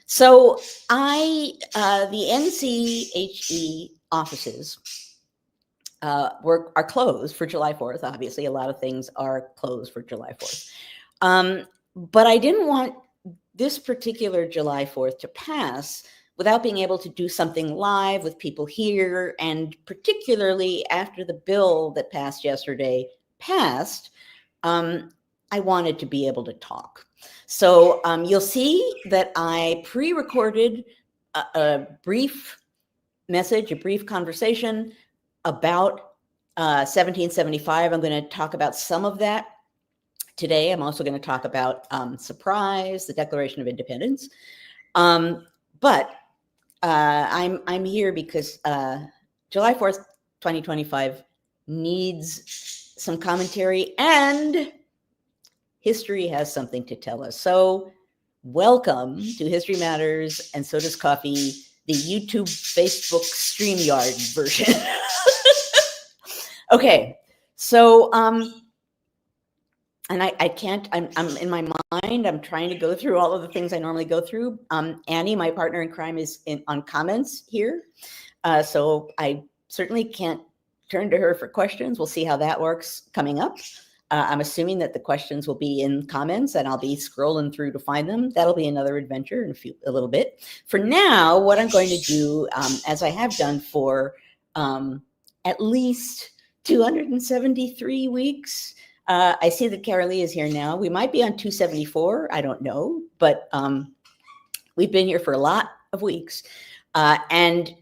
So the NCHE offices are closed for July 4th. Obviously, a lot of things are closed for July 4th. But I didn't want this particular July 4th to pass without being able to do something live with people here. And particularly after the bill that passed yesterday passed, I wanted to be able to talk. So you'll see that I pre-recorded a brief message, a brief conversation about 1775. I'm going to talk about some of that today. I'm also going to talk about surprise, the Declaration of Independence. But I'm here because July 4th, 2025 needs some commentary, and history has something to tell us. So welcome to History Matters, and So Does Coffee, the YouTube, Facebook, StreamYard version. Okay, so and I can't, I'm in my mind, I'm trying to go through all of the things I normally go through. Annie, my partner in crime, is on comments here. So I certainly can't turn to her for questions. We'll see how that works coming up. I'm assuming that the questions will be in comments and I'll be scrolling through to find them. That'll be another adventure in a little bit. For now, what I'm going to do, as I have done for at least 273 weeks, I see that Carolee is here now. We might be on 274. I don't know, but we've been here for a lot of weeks. And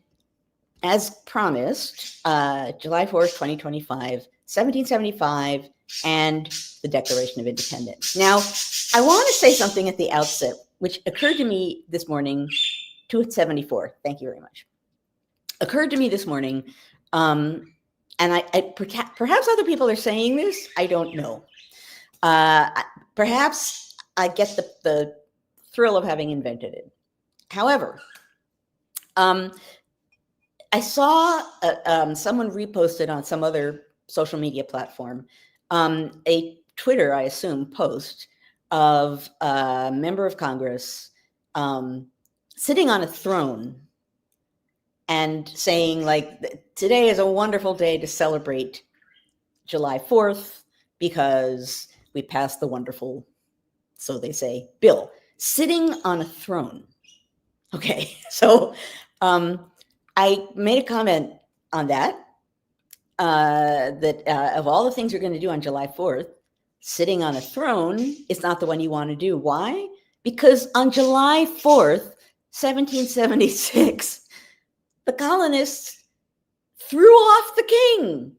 as promised, July 4th, 2025, 1775, and the Declaration of Independence. Now, I want to say something at the outset, which occurred to me this morning, 274. Thank you very much. Occurred to me this morning. And perhaps other people are saying this. I don't know. Perhaps I get the thrill of having invented it. However, I saw someone reposted on some other social media platform a Twitter, I assume, post of a member of Congress sitting on a throne and saying, like, today is a wonderful day to celebrate July 4th because we passed the wonderful, so they say, bill, sitting on a throne. Okay, so I made a comment on that, that of all the things you're going to do on July 4th, sitting on a throne is not the one you want to do. Why? Because on July 4th, 1776, the colonists threw off the king.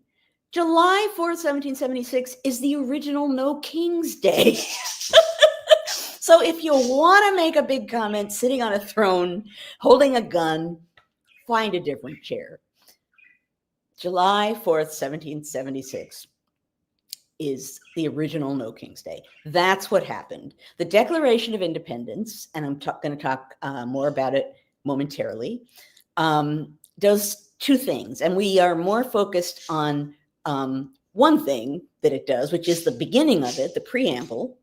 July 4th, 1776 is the original No King's Day. So if you want to make a big comment sitting on a throne, holding a gun, find a different chair. July 4th, 1776 is the original No King's Day. That's what happened. The Declaration of Independence, and I'm going to talk more about it momentarily, does two things. And we are more focused on one thing that it does, which is the beginning of it, the preamble,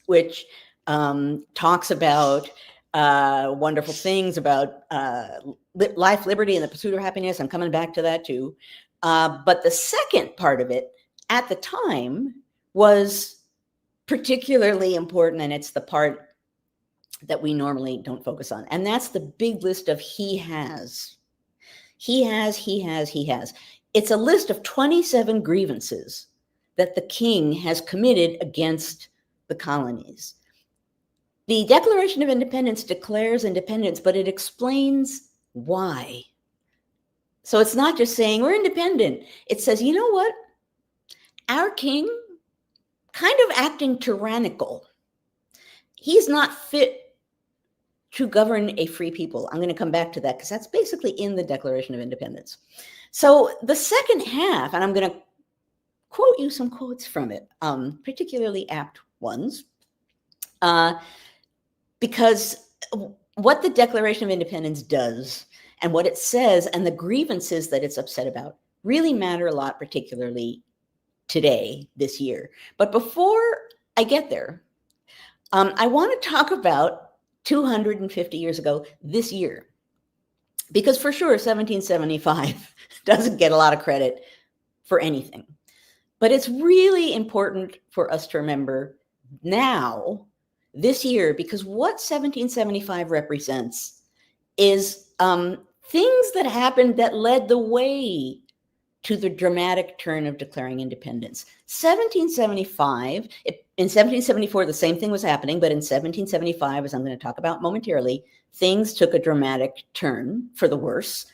which talks about wonderful things about life, liberty, and the pursuit of happiness. I'm coming back to that too. But the second part of it at the time was particularly important, and it's the part that we normally don't focus on. And that's the big list of he has. He has, he has, he has. It's a list of 27 grievances that the king has committed against the colonies. The Declaration of Independence declares independence, but it explains why. So it's not just saying we're independent. It says, you know what? Our king, kind of acting tyrannical. He's not fit to govern a free people. I'm going to come back to that because that's basically in the Declaration of Independence. So the second half, and I'm going to quote you some quotes from it, particularly apt ones, because what the Declaration of Independence does and what it says and the grievances that it's upset about really matter a lot, particularly today, this year. But before I get there, I want to talk about 250 years ago this year. Because for sure, 1775 doesn't get a lot of credit for anything. But it's really important for us to remember now, this year, because what 1775 represents is things that happened that led the way to the dramatic turn of declaring independence. 1775, in 1774, the same thing was happening, but in 1775, as I'm going to talk about momentarily, things took a dramatic turn for the worse,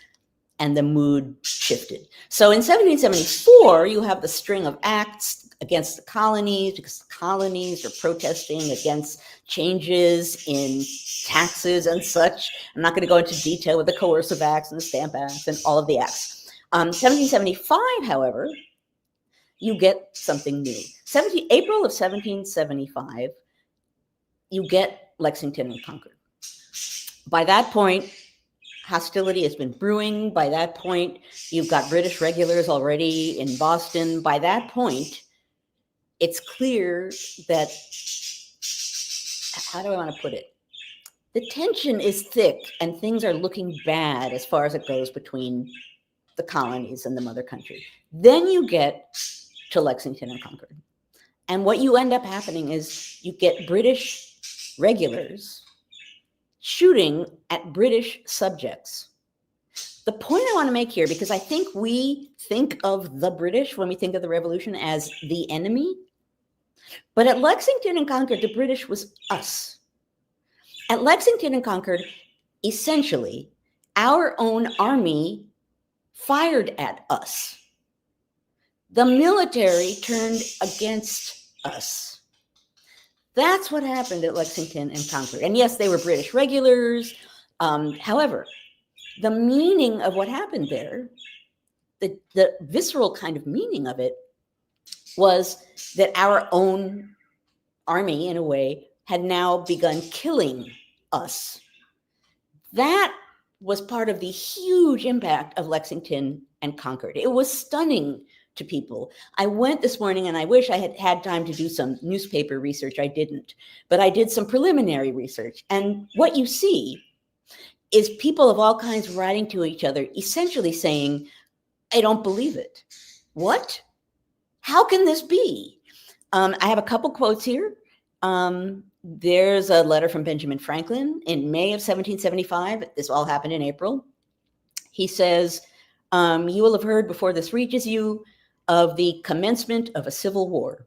and the mood shifted. So in 1774, you have the string of acts against the colonies, because the colonies are protesting against changes in taxes and such. I'm not going to go into detail with the coercive acts and the stamp acts and all of the acts. 1775, however, you get something new. April of 1775, you get Lexington and Concord. By that point, hostility has been brewing. By that point, you've got British regulars already in Boston. By that point, it's clear that, how do I want to put it? The tension is thick and things are looking bad as far as it goes between the colonies and the mother country. Then you get to Lexington and Concord. And what you end up happening is you get British regulars shooting at British subjects. The point I want to make here, because I think we think of the British when we think of the revolution as the enemy, but at Lexington and Concord, the British was us. At Lexington and Concord, essentially, our own army fired at us. The military turned against us. That's what happened at Lexington and Concord. And yes, they were British regulars. However, the meaning of what happened there, the visceral kind of meaning of it, was that our own army, in a way, had now begun killing us. That was part of the huge impact of Lexington and Concord. It was stunning to people. I went this morning, and I wish I had had time to do some newspaper research. I didn't, but I did some preliminary research. And what you see is people of all kinds writing to each other, essentially saying, I don't believe it. What? How can this be? I have a couple quotes here. There's a letter from Benjamin Franklin in May of 1775. This all happened in April. He says, you will have heard before this reaches you of the commencement of a civil war.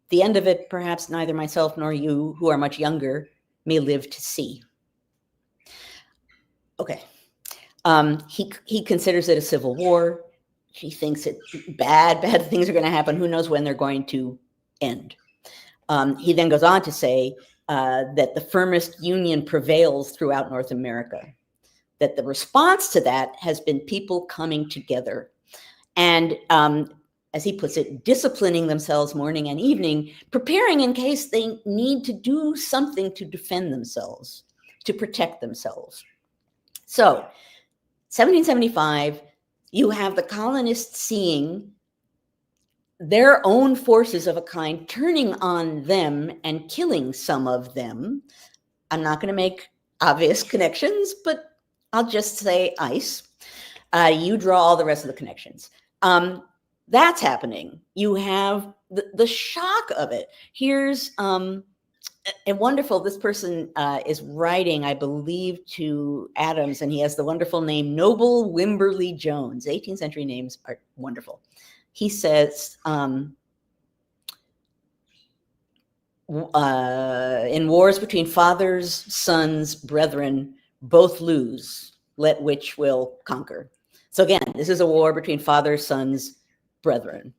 The end of it, perhaps neither myself nor you, who are much younger, may live to see. Okay. He considers it a civil war. He thinks it bad things are going to happen. Who knows when they're going to end. He then goes on to say that the firmest union prevails throughout North America, that the response to that has been people coming together and, as he puts it, disciplining themselves morning and evening, preparing in case they need to do something to defend themselves, to protect themselves. So 1775, you have the colonists seeing their own forces of a kind turning on them and killing some of them. I'm not going to make obvious connections, but I'll just say ICE. You draw all the rest of the connections. That's happening. You have the shock of it. Here's and wonderful, this person is writing, I believe, to Adams, and he has the wonderful name Noble Wimberley Jones. 18th century names are wonderful. He says, in wars between fathers, sons, brethren, both lose, let which will conquer. So again, this is a war between fathers, sons, brethren.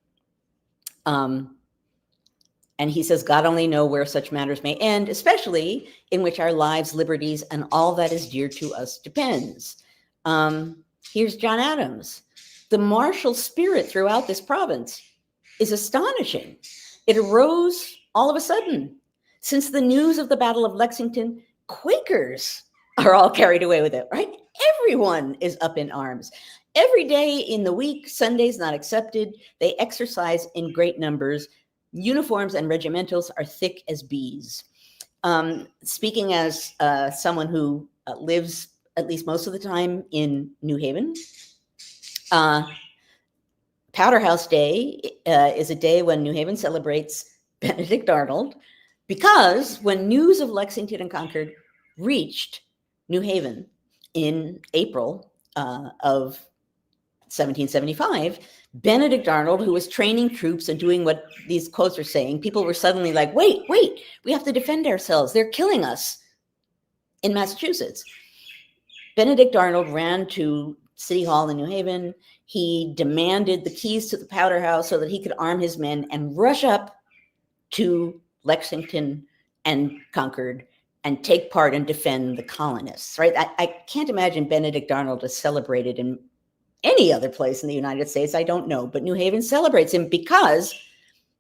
And he says, God only know where such matters may end, especially in which our lives, liberties, and all that is dear to us depends. Here's John Adams. The martial spirit throughout this province is astonishing. It arose all of a sudden. Since the news of the Battle of Lexington, Quakers are all carried away with it, right? Everyone is up in arms. Every day in the week, Sundays not excepted, they exercise in great numbers. Uniforms and regimentals are thick as bees. speaking as someone who lives at least most of the time in New Haven, Powder House Day is a day when New Haven celebrates Benedict Arnold, because when news of Lexington and Concord reached New Haven in April of 1775, Benedict Arnold, who was training troops and doing what these quotes are saying, people were suddenly like, wait, we have to defend ourselves. They're killing us in Massachusetts. Benedict Arnold ran to City Hall in New Haven. He demanded the keys to the Powder House so that he could arm his men and rush up to Lexington and Concord and take part and defend the colonists, right? I can't imagine Benedict Arnold is celebrated in any other place in the United States. I don't know, but New Haven celebrates him because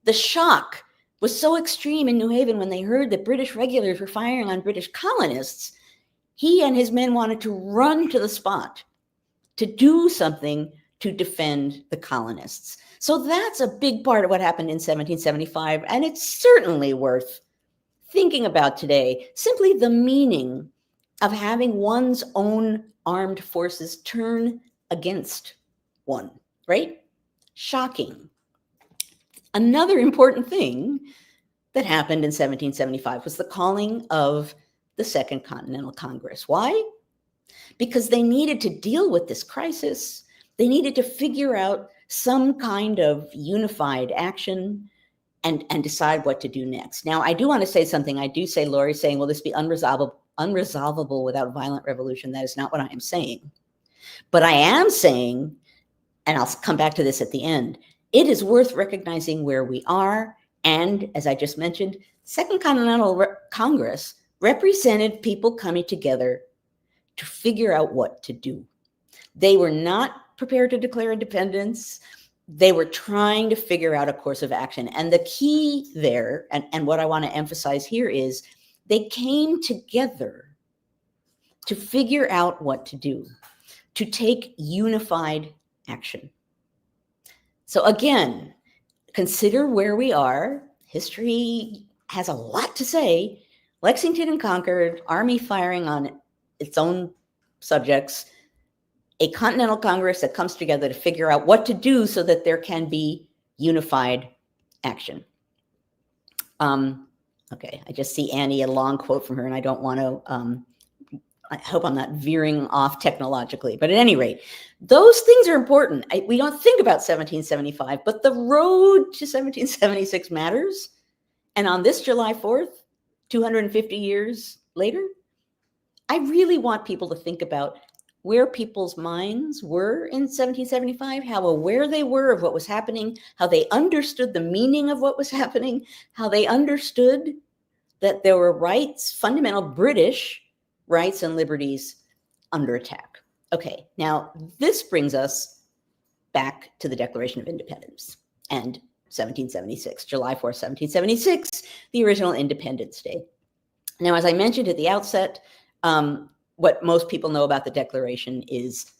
the shock was so extreme in New Haven when they heard that British regulars were firing on British colonists. He and his men wanted to run to the spot to do something to defend the colonists. So that's a big part of what happened in 1775, and it's certainly worth thinking about today. Simply the meaning of having one's own armed forces turn against one, right? Shocking. Another important thing that happened in 1775 was the calling of the Second Continental Congress. Why? Because they needed to deal with this crisis. They needed to figure out some kind of unified action and decide what to do next. Now, I do want to say something. I do say, Lori's saying, will this be unresolvable without violent revolution? That is not what I am saying. But I am saying, and I'll come back to this at the end, it is worth recognizing where we are. And as I just mentioned, Second Continental Congress represented people coming together to figure out what to do. They were not prepared to declare independence. They were trying to figure out a course of action. And the key there, and what I want to emphasize here, is they came together to figure out what to do, to take unified action. So again, consider where we are. History has a lot to say. Lexington and Concord, army firing on its own subjects, a Continental Congress that comes together to figure out what to do so that there can be unified action. Okay, I just see Annie, a long quote from her, and I don't want to, I hope I'm not veering off technologically, but at any rate, those things are important. We don't think about 1775, but the road to 1776 matters. And on this July 4th, 250 years later, I really want people to think about where people's minds were in 1775, how aware they were of what was happening, how they understood the meaning of what was happening, how they understood that there were rights, fundamental British rights and liberties under attack. Okay, now this brings us back to the Declaration of Independence and 1776, July 4th, 1776, the original Independence Day. Now, as I mentioned at the outset, what most people know about the Declaration is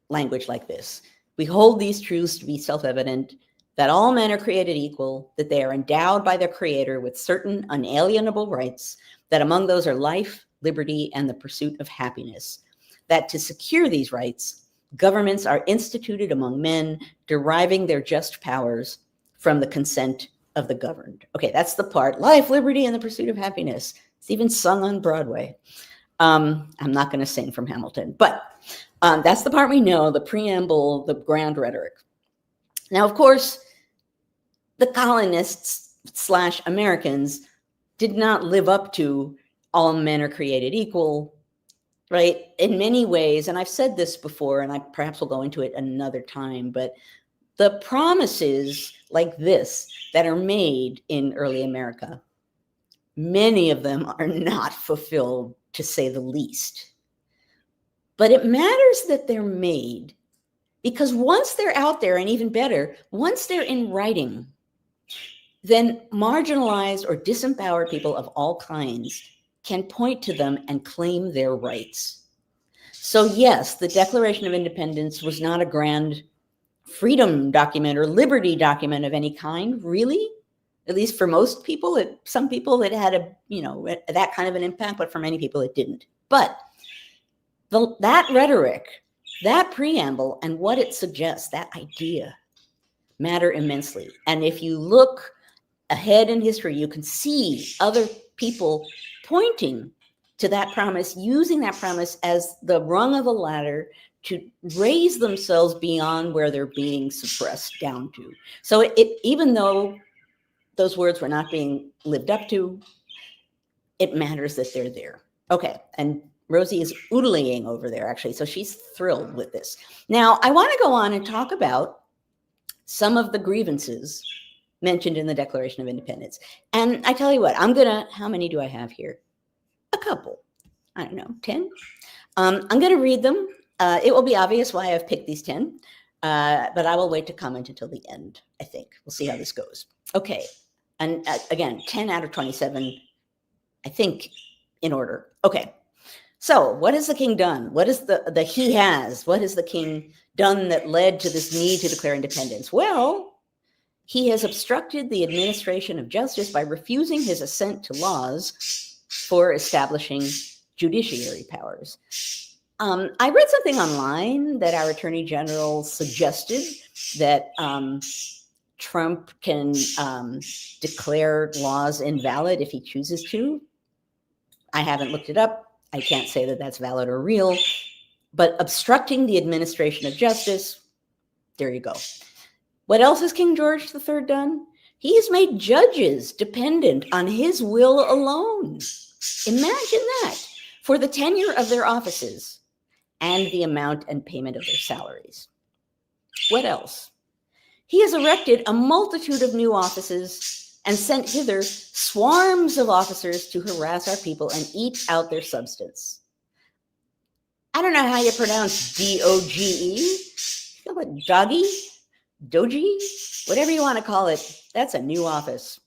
language like this. We hold these truths to be self-evident, that all men are created equal, that they are endowed by their Creator with certain unalienable rights, that among those are life, liberty, and the pursuit of happiness, that to secure these rights, governments are instituted among men, deriving their just powers from the consent of the governed. Okay, that's the part, life, liberty, and the pursuit of happiness. It's even sung on Broadway. I'm not going to sing from Hamilton, but that's the part we know, the preamble, the grand rhetoric. Now, of course, the colonists / Americans did not live up to all men are created equal, right? In many ways, and I've said this before, and I perhaps will go into it another time, but the promises like this that are made in early America, many of them are not fulfilled, to say the least. But it matters that they're made, because once they're out there, and even better, once they're in writing, then marginalized or disempowered people of all kinds can point to them and claim their rights. So yes, the Declaration of Independence was not a grand freedom document or liberty document of any kind, really, At least for most people, some people it had that kind of an impact, but for many people it didn't. But that rhetoric, that preamble, and what it suggests, that idea, matter immensely. And if you look ahead in history, you can see other people pointing to that promise, using that promise as the rung of a ladder to raise themselves beyond where they're being suppressed down to. So even though those words were not being lived up to, it matters that they're there. Okay, and Rosie is oodling over there, actually, so she's thrilled with this. Now, I want to go on and talk about some of the grievances mentioned in the Declaration of Independence. And I tell you what, how many do I have here? A couple. I don't know, 10? I'm going to read them. It will be obvious why I've picked these 10, but I will wait to comment until the end, I think. We'll see how this goes. Okay, and again, 10 out of 27, I think, in order. Okay, so what has the king done? What is the he has? What has the king done that led to this need to declare independence? Well, he has obstructed the administration of justice by refusing his assent to laws for establishing judiciary powers. I read something online that our attorney general suggested that Trump can declare laws invalid if he chooses to. I haven't looked it up. I can't say that that's valid or real, but obstructing the administration of justice, there you go. What else has King George III done? He has made judges dependent on his will alone. Imagine that, for the tenure of their offices and the amount and payment of their salaries. What else? He has erected a multitude of new offices and sent hither swarms of officers to harass our people and eat out their substance. I don't know how you pronounce D-O-G-E. Doggy? Doji? Whatever you want to call it, that's a new office.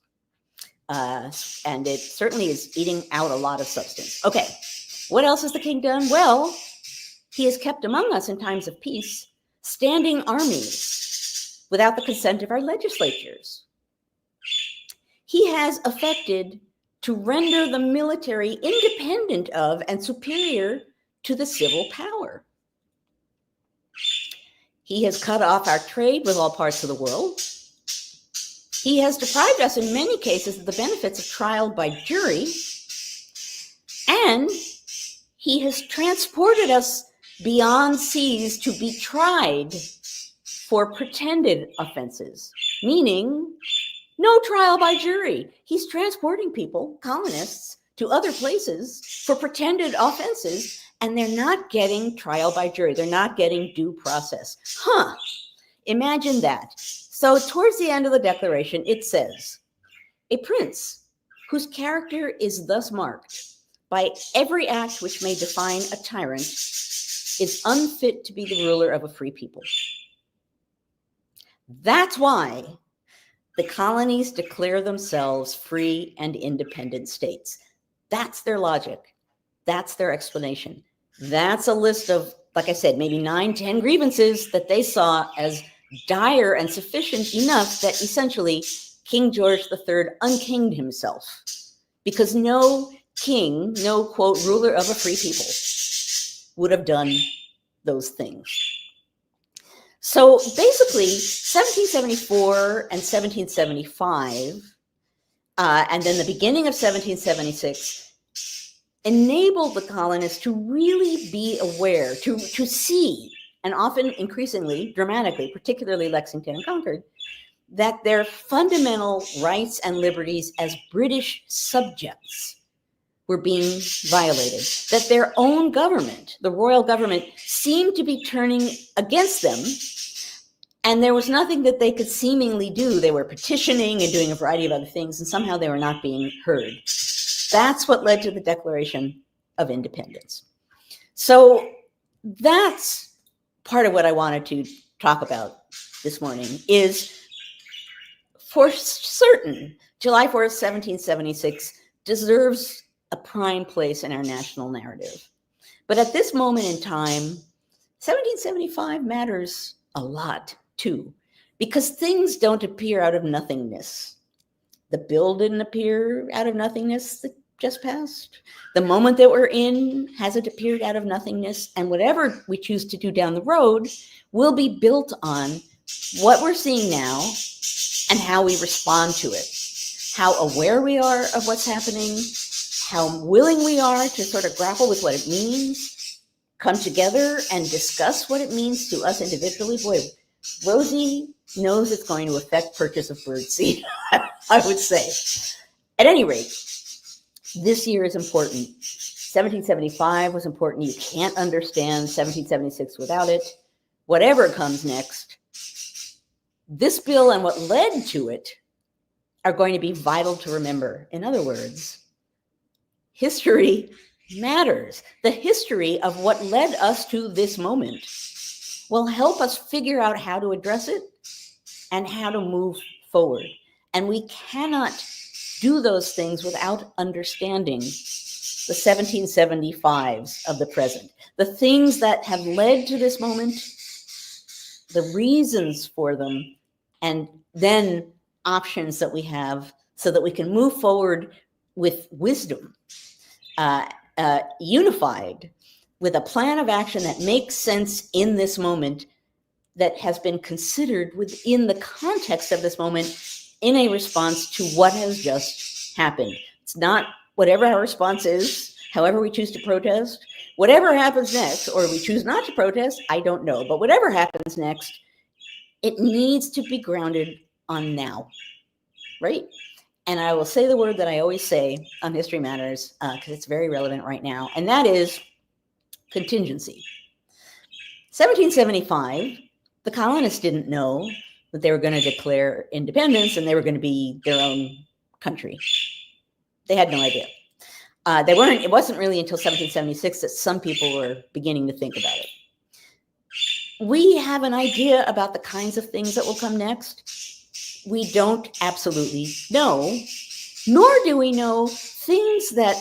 And it certainly is eating out a lot of substance. Okay, what else has the king done? Well, he has kept among us in times of peace standing armies without the consent of our legislatures. He has effected to render the military independent of and superior to the civil power. He has cut off our trade with all parts of the world. He has deprived us in many cases of the benefits of trial by jury. And he has transported us beyond seas to be tried for pretended offenses, meaning no trial by jury. He's transporting people, colonists, to other places for pretended offenses, and they're not getting trial by jury. They're not getting due process. Imagine that. So towards the end of the Declaration, it says, a prince whose character is thus marked by every act which may define a tyrant is unfit to be the ruler of a free people. That's why the colonies declare themselves free and independent states. That's their logic. That's their explanation. That's a list of, like I said, maybe 9, 10 grievances that they saw as dire and sufficient enough that essentially King George III unkinged himself, because no king, no, quote, ruler of a free people would have done those things. So basically, 1774 and 1775, and then the beginning of 1776, enabled the colonists to really be aware, to see, and often increasingly, dramatically, particularly Lexington and Concord, that their fundamental rights and liberties as British subjects were being violated, that their own government, the royal government, seemed to be turning against them, and there was nothing that they could seemingly do. They were petitioning and doing a variety of other things, and somehow they were not being heard. That's what led to the Declaration of Independence. So that's part of what I wanted to talk about this morning, is for certain, July 4th, 1776 deserves a prime place in our national narrative. But at this moment in time, 1775 matters a lot too, because things don't appear out of nothingness. The bill didn't appear out of nothingness that just passed. The moment that we're in hasn't appeared out of nothingness. And whatever we choose to do down the road will be built on what we're seeing now and how we respond to it, how aware we are of what's happening, how willing we are to sort of grapple with what it means, come together and discuss what it means to us individually. Boy, Rosie knows it's going to affect purchase of birdseed, I would say. At any rate, this year is important. 1775 was important. You can't understand 1776 without it. Whatever comes next, this bill and what led to it are going to be vital to remember. In other words, history matters. The history of what led us to this moment will help us figure out how to address it and how to move forward. And we cannot do those things without understanding the 1775s of the present, the things that have led to this moment, the reasons for them, and then options that we have so that we can move forward with wisdom, unified, with a plan of action that makes sense in this moment, that has been considered within the context of this moment in a response to what has just happened. It's not whatever our response is, however we choose to protest, whatever happens next, or we choose not to protest, I don't know. But whatever happens next, it needs to be grounded on now, right? And I will say the word that I always say on History Matters, because it's very relevant right now, and that is contingency. 1775, the colonists didn't know that they were going to declare independence and they were going to be their own country. They had no idea. It wasn't really until 1776 that some people were beginning to think about it. We have an idea about the kinds of things that will come next. We don't absolutely know, nor do we know things that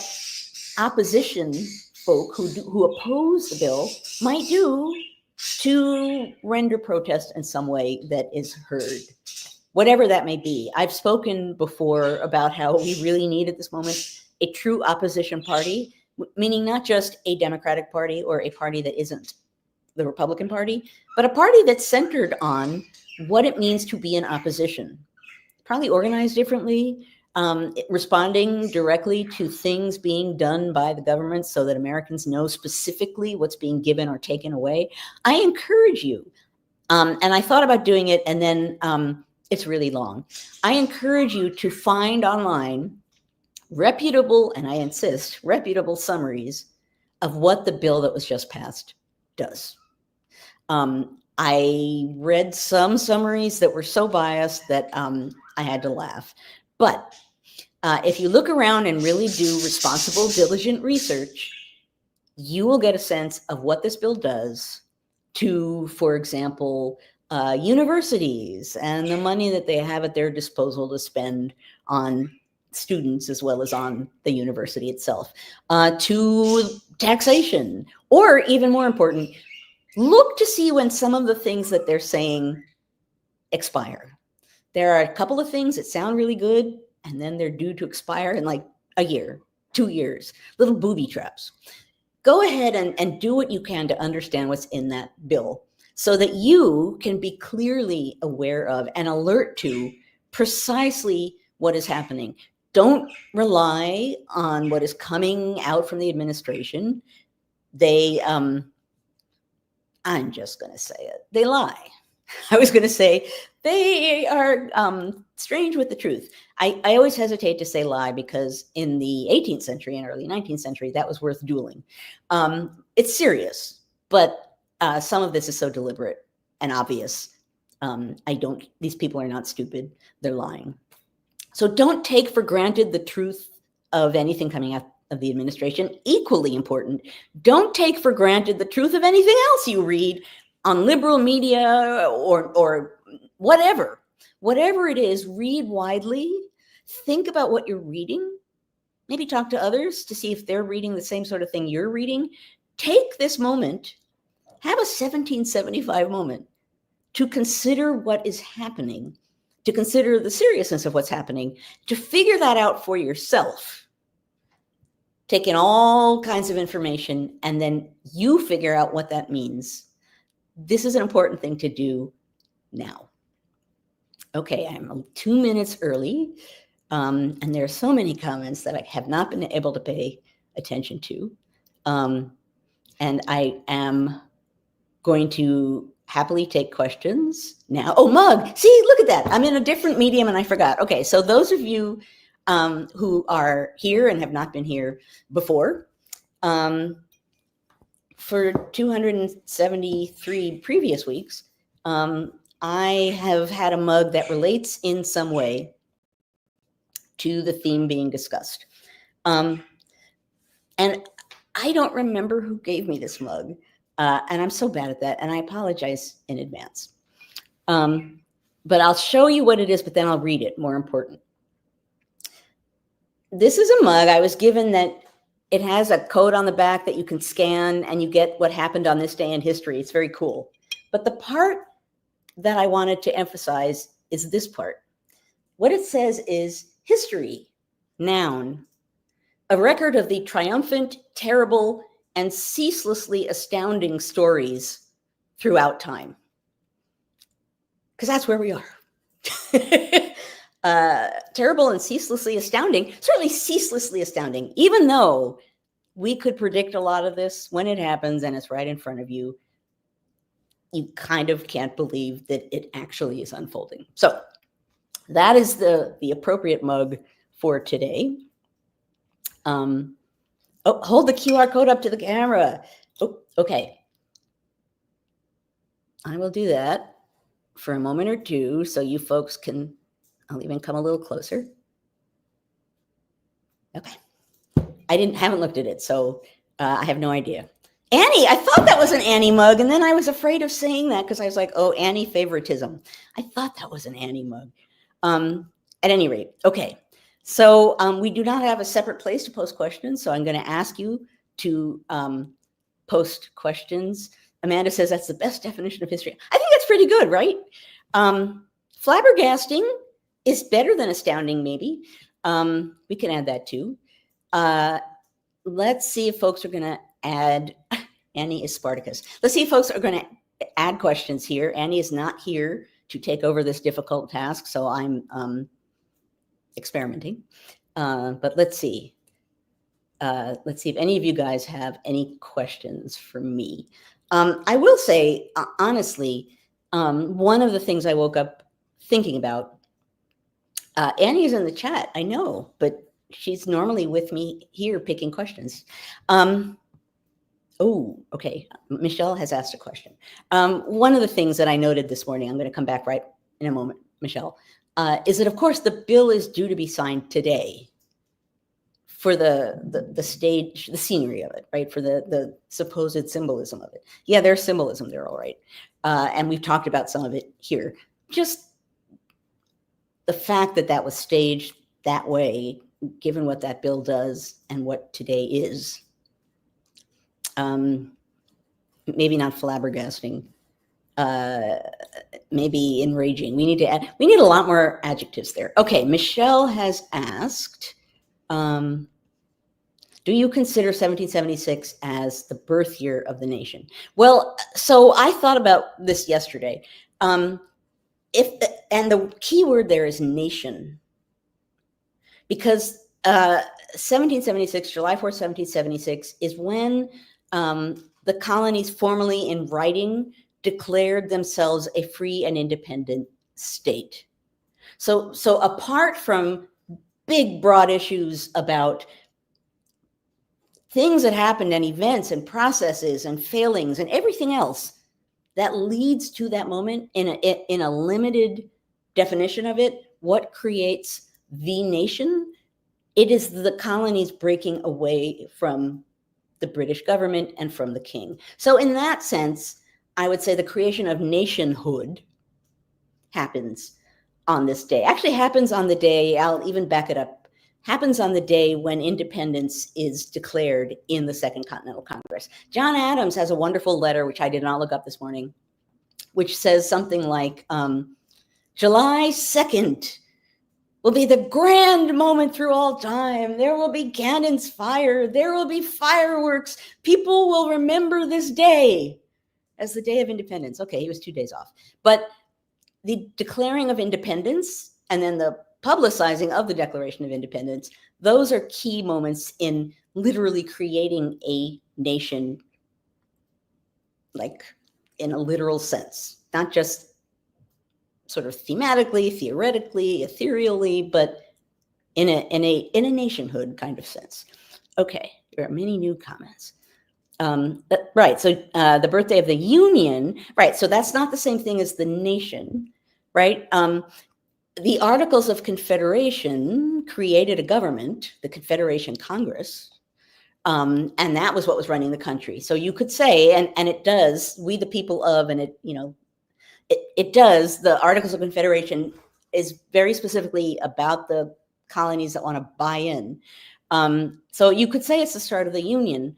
opposition folk who oppose the bill might do to render protest in some way that is heard, whatever that may be. I've spoken before about how we really need at this moment a true opposition party, meaning not just a Democratic Party or a party that isn't the Republican Party, but a party that's centered on what it means to be in opposition, probably organized differently, responding directly to things being done by the government so that Americans know specifically what's being given or taken away. I encourage you, and I thought about doing it, and then it's really long. I encourage you to find online reputable, and I insist, reputable summaries of what the bill that was just passed does. I read some summaries that were so biased that I had to laugh. But if you look around and really do responsible, diligent research, you will get a sense of what this bill does to, for example, universities and the money that they have at their disposal to spend on students as well as on the university itself, to taxation, or even more important, look to see when some of the things that they're saying expire. There are a couple of things that sound really good, and then they're due to expire in like a year, 2 years, little booby traps. Go ahead and do what you can to understand what's in that bill so that you can be clearly aware of and alert to precisely what is happening. Don't rely on what is coming out from the administration. They, I'm just going to say it, they lie. I was going to say they are strange with the truth. I always hesitate to say lie because in the 18th century and early 19th century, that was worth dueling. It's serious, but some of this is so deliberate and obvious. These people are not stupid. They're lying. So don't take for granted the truth of anything coming out of the administration. Equally important, don't take for granted the truth of anything else you read on liberal media or whatever it is. Read widely, think about what you're reading, maybe talk to others to see if they're reading the same sort of thing you're reading. Take this moment, have a 1775 moment to consider what is happening to consider the seriousness of what's happening, to figure that out for yourself. Take in all kinds of information, and then you figure out what that means. This is an important thing to do now. Okay, I'm 2 minutes early, and there are so many comments that I have not been able to pay attention to. And I am going to happily take questions now. Oh, mug. See, look at that. I'm in a different medium and I forgot. Okay, so those of you who are here and have not been here before, for 273 previous weeks, I have had a mug that relates in some way to the theme being discussed. And I don't remember who gave me this mug, and I'm so bad at that, and I apologize in advance. But I'll show you what it is, but then I'll read it, more important. This is a mug I was given that it has a code on the back that you can scan, and you get what happened on this day in history. It's very cool. But the part that I wanted to emphasize is this part. What it says is history, noun, a record of the triumphant, terrible, and ceaselessly astounding stories throughout time. Because that's where we are. Terrible and ceaselessly astounding, certainly ceaselessly astounding, even though we could predict a lot of this when it happens and it's right in front of you. You kind of can't believe that it actually is unfolding. So that is the appropriate mug for today. Oh, hold the QR code up to the camera. Oh, okay. I will do that for a moment or two so you folks can, I'll even come a little closer. Okay. I haven't looked at it, so I have no idea. Annie, I thought that was an Annie mug, and then I was afraid of saying that because I was like, oh, Annie favoritism. I thought that was an Annie mug. At any rate, okay. So we do not have a separate place to post questions, so I'm going to ask you to post questions. Amanda says that's the best definition of history. I think that's pretty good, right? Flabbergasting is better than astounding, maybe. We can add that too. Let's see if folks are going to add. Annie is Spartacus. Let's see if folks are going to add questions here. Annie is not here to take over this difficult task, so I'm experimenting. But let's see. Let's see if any of you guys have any questions for me. I will say, honestly, one of the things I woke up thinking about, Annie is in the chat, I know, but she's normally with me here picking questions. Oh, okay. Michelle has asked a question. One of the things that I noted this morning, I'm going to come back right in a moment, Michelle, is that, of course, the bill is due to be signed today for the stage, the scenery of it, right? For the supposed symbolism of it. Yeah, there's symbolism there, all right. And we've talked about some of it here. Just the fact that that was staged that way, given what that bill does and what today is, maybe not flabbergasting, maybe enraging. We need to add, we need a lot more adjectives there. Okay, Michelle has asked, do you consider 1776 as the birth year of the nation? Well, so I thought about this yesterday. And the key word there is nation, because 1776, July 4th, 1776, is when the colonies formally in writing declared themselves a free and independent state. So apart from big, broad issues about things that happened and events and processes and failings and everything else that leads to that moment in a limited definition of it, what creates the nation? It is the colonies breaking away from the British government and from the king. So in that sense, I would say the creation of nationhood happens on this day. Actually happens on the day, I'll even back it up, happens on the day when independence is declared in the Second Continental Congress. John Adams has a wonderful letter, which I did not look up this morning, which says something like, July 2nd will be the grand moment through all time. There will be cannons fired. There will be fireworks. People will remember this day as the Day of Independence. Okay, he was 2 days off. But the declaring of independence and then the publicizing of the Declaration of Independence, those are key moments in literally creating a nation, like in a literal sense, not just sort of thematically, theoretically, ethereally, but in a nationhood kind of sense. Okay, there are many new comments. Right, so the birthday of the Union, right, so that's not the same thing as the nation, right? The Articles of Confederation created a government, the Confederation Congress, and that was what was running the country. So you could say, and it does, we the people of, and it, you know, it does, the Articles of Confederation is very specifically about the colonies that want to buy in. So you could say it's the start of the Union,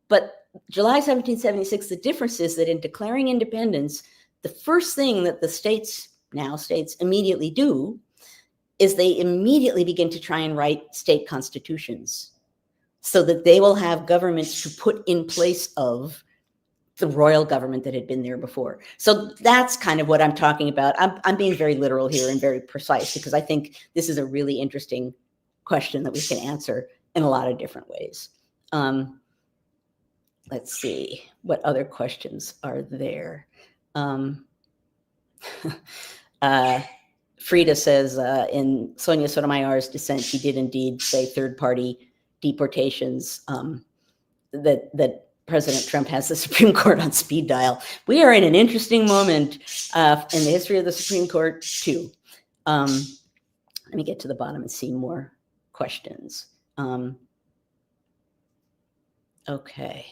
but July 1776, the difference is that in declaring independence, the first thing that the states immediately do is they immediately begin to try and write state constitutions so that they will have governments to put in place of the royal government that had been there before. So that's kind of what I'm talking about. I'm being very literal here and very precise because I think this is a really interesting question that we can answer in a lot of different ways. Let's see, what other questions are there? Frida says in Sonia Sotomayor's dissent, she did indeed say third-party deportations, that President Trump has the Supreme Court on speed dial. We are in an interesting moment in the history of the Supreme Court too. Let me get to the bottom and see more questions. Okay.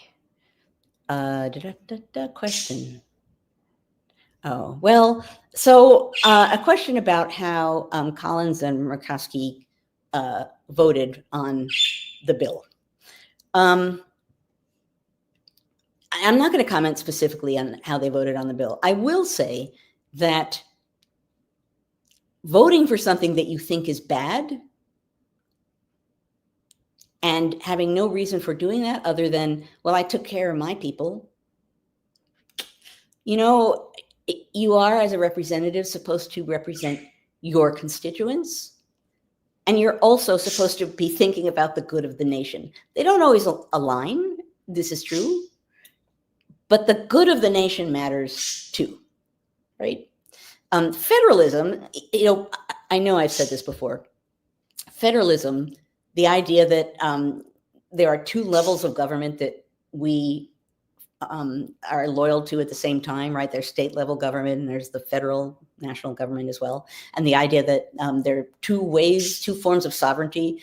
Question. Oh, well, so a question about how Collins and Murkowski voted on the bill. I'm not going to comment specifically on how they voted on the bill. I will say that voting for something that you think is bad and having no reason for doing that other than, well, I took care of my people. You know, you are, as a representative, supposed to represent your constituents. And you're also supposed to be thinking about the good of the nation. They don't always align. This is true. But the good of the nation matters too, right? Federalism, you know I've said this before. Federalism, the idea that there are two levels of government that we are loyal to at the same time, right? There's state level government and there's the federal national government as well. And the idea that there are two forms of sovereignty.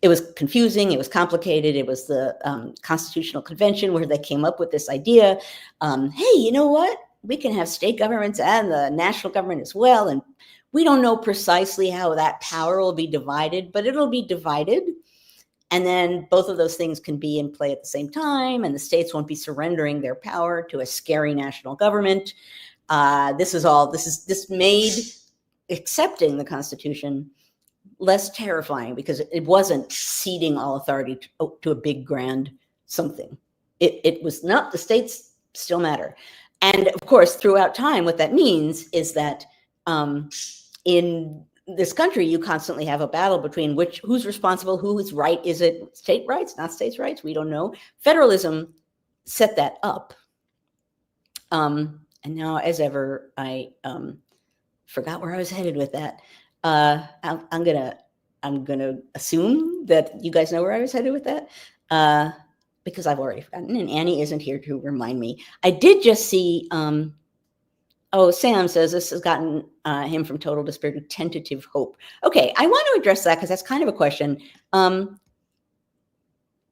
It was confusing, it was complicated. It was the Constitutional Convention where they came up with this idea. Hey, you know what? We can have state governments and the national government as well. And we don't know precisely how that power will be divided, but it'll be divided. And then both of those things can be in play at the same time, and the states won't be surrendering their power to a scary national government. This made accepting the Constitution less terrifying because it wasn't ceding all authority to a big grand something. It was not, the states still matter. And of course, throughout time, what that means is that in this country, you constantly have a battle between who's responsible, whose right is it? State rights, not states' rights? We don't know. Federalism set that up. And now, as ever, I forgot where I was headed with that. I'm gonna assume that you guys know where I was headed with that, because I've already forgotten, and Annie isn't here to remind me. I did just see. Sam says this has gotten him from total despair to tentative hope. Okay, I want to address that because that's kind of a question.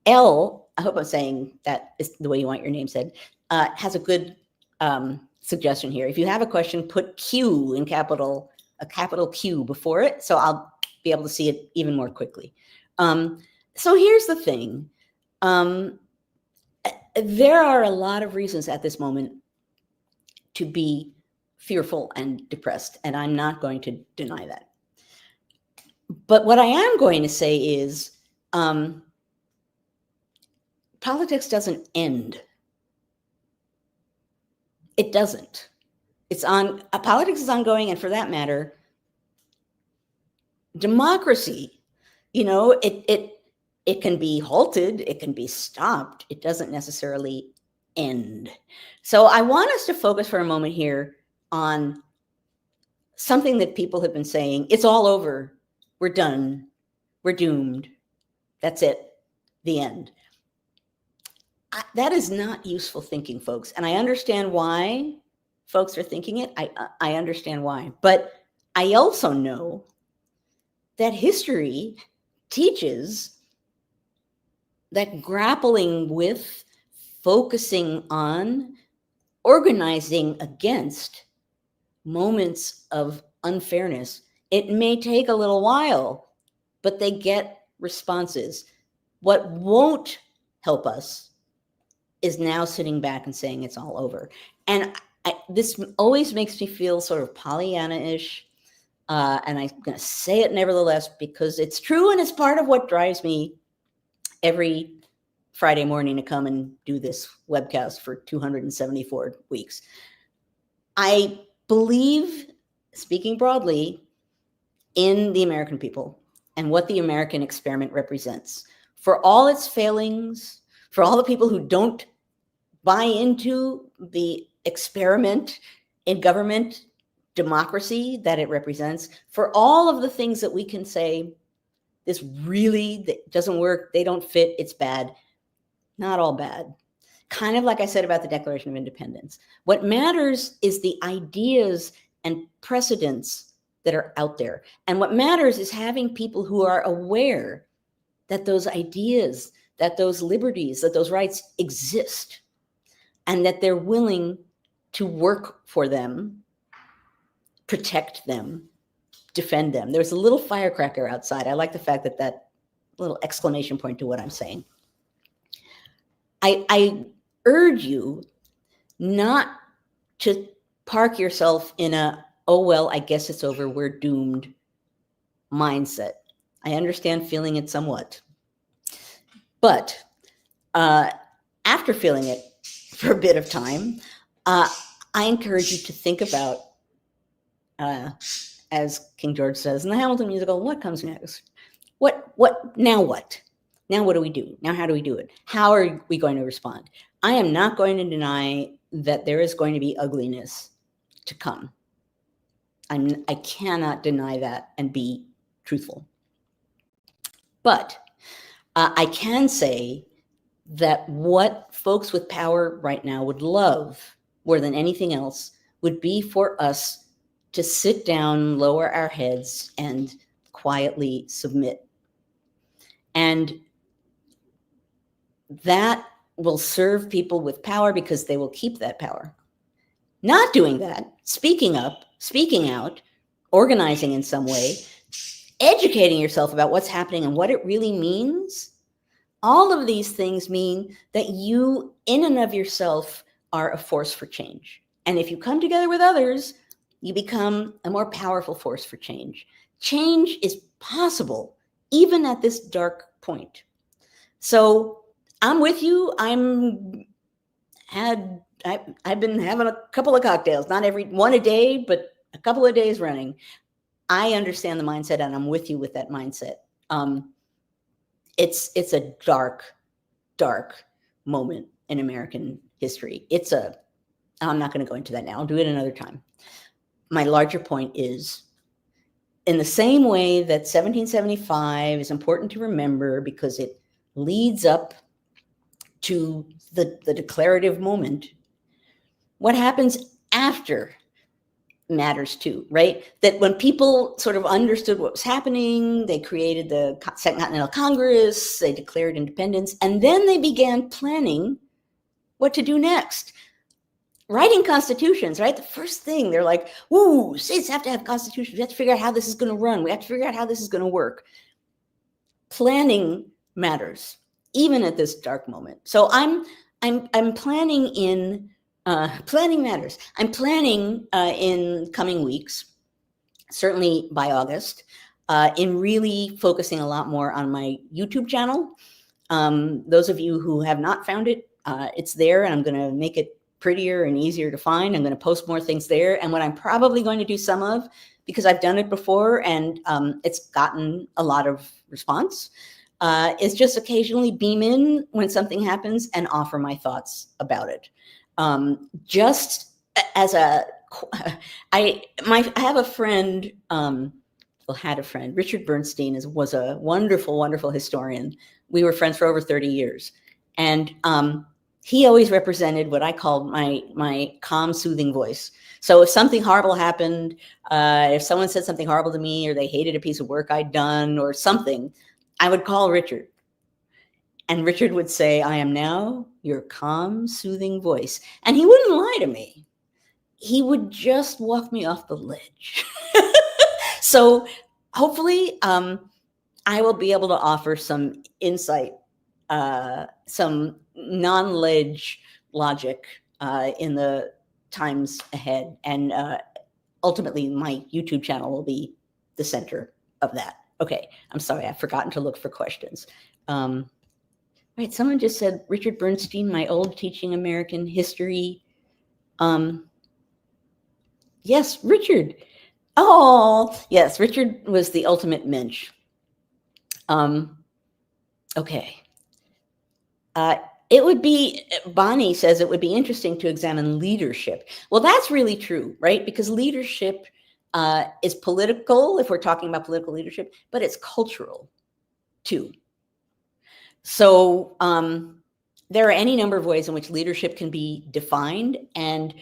L, I hope I'm saying that is the way you want your name said, has a good suggestion here. If you have a question, put Q in a capital Q before it, so I'll be able to see it even more quickly. So here's the thing. There are a lot of reasons at this moment to be fearful and depressed, and I'm not going to deny that. But what I am going to say is politics doesn't end. It doesn't. Politics is ongoing, and for that matter, democracy, it can be halted, it can be stopped. It doesn't necessarily end. So I want us to focus for a moment here on something that people have been saying. It's all over. We're done. We're doomed. That's it. The end. That is not useful thinking, folks. And I understand why folks are thinking it. I understand why. But I also know that history teaches that grappling with, focusing on, organizing against moments of unfairness, it may take a little while, but they get responses. What won't help us is now sitting back and saying it's all over. And this always makes me feel sort of Pollyanna-ish. And I'm going to say it nevertheless because it's true, and it's part of what drives me every Friday morning to come and do this webcast for 274 weeks. I believe, speaking broadly, in the American people and what the American experiment represents. For all its failings, for all the people who don't buy into the experiment in government democracy that it represents, for all of the things that we can say, this really doesn't work, they don't fit, it's bad. Not all bad. Kind of like I said about the Declaration of Independence. What matters is the ideas and precedents that are out there. And what matters is having people who are aware that those ideas, that those liberties, that those rights exist, and that they're willing to work for them, protect them, defend them. There's a little firecracker outside. I like the fact that that little exclamation point to what I'm saying. I urge you not to park yourself in a, oh, well, I guess it's over, we're doomed mindset. I understand feeling it somewhat. But after feeling it for a bit of time, I encourage you to think about, as King George says in the Hamilton musical, what comes next? Now what? Now what do we do? Now how do we do it? How are we going to respond? I am not going to deny that there is going to be ugliness to come. I cannot deny that and be truthful. But I can say that what folks with power right now would love more than anything else would be for us to sit down, lower our heads, and quietly submit. And that will serve people with power because they will keep that power. Not doing that, speaking up, speaking out, organizing in some way, educating yourself about what's happening and what it really means, all of these things mean that you, in and of yourself, are a force for change. And if you come together with others, you become a more powerful force for change. Change is possible, even at this dark point. So I'm with you. I've been having a couple of cocktails, not one a day, but a couple of days running. I understand the mindset, and I'm with you with that mindset. It's a dark, dark moment in American history. I'm not going to go into that now. I'll do it another time. My larger point is, in the same way that 1775 is important to remember because it leads up to the declarative moment, what happens after matters too, right? That when people sort of understood what was happening, they created the Second Continental Congress, they declared independence, and then they began planning what to do next. Writing constitutions, right? The first thing, they're like, woo, states have to have constitutions. We have to figure out how this is going to run. We have to figure out how this is going to work. Planning matters, even at this dark moment. So I'm planning in Planning matters. I'm planning in coming weeks, certainly by August, in really focusing a lot more on my YouTube channel. Those of you who have not found it, it's there, and I'm going to make it prettier and easier to find. I'm going to post more things there. And what I'm probably going to do some of, because I've done it before and it's gotten a lot of response, is just occasionally beam in when something happens and offer my thoughts about it. Just as a, I have a friend, had a friend, Richard Bernstein was a wonderful, wonderful historian. We were friends for over 30 years. And he always represented what I called my calm, soothing voice. So if something horrible happened, if someone said something horrible to me, or they hated a piece of work I'd done or something, I would call Richard. And Richard would say, I am now your calm, soothing voice. And he wouldn't lie to me. He would just walk me off the ledge. So hopefully I will be able to offer some insight, some non-ledge logic in the times ahead. And ultimately, my YouTube channel will be the center of that. Okay, I'm sorry, I've forgotten to look for questions. Right, someone just said, Richard Bernstein, my old teaching American history. Yes, Richard. Oh, yes, Richard was the ultimate mensch. Okay. It would be, Bonnie says, it would be interesting to examine leadership. Well, that's really true, right? Because leadership is political, if we're talking about political leadership, but it's cultural too. So there are any number of ways in which leadership can be defined, and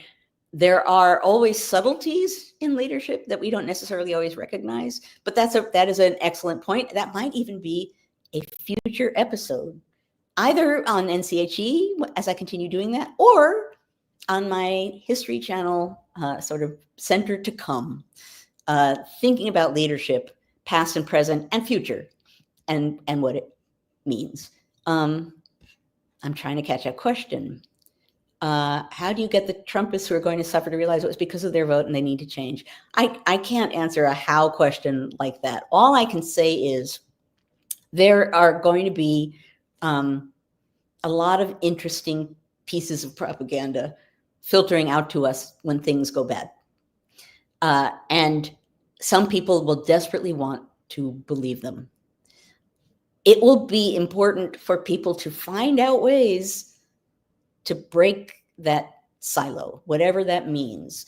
there are always subtleties in leadership that we don't necessarily always recognize. But that is an excellent point. That might even be a future episode, either on NCHE as I continue doing that, or on my history channel, sort of center to come, thinking about leadership, past and present and future, and what it means. I'm trying to catch a question. How do you get the Trumpists who are going to suffer to realize it was because of their vote and they need to change? I can't answer a how question like that. All I can say is there are going to be a lot of interesting pieces of propaganda filtering out to us when things go bad. And some people will desperately want to believe them. It will be important for people to find out ways to break that silo, whatever that means,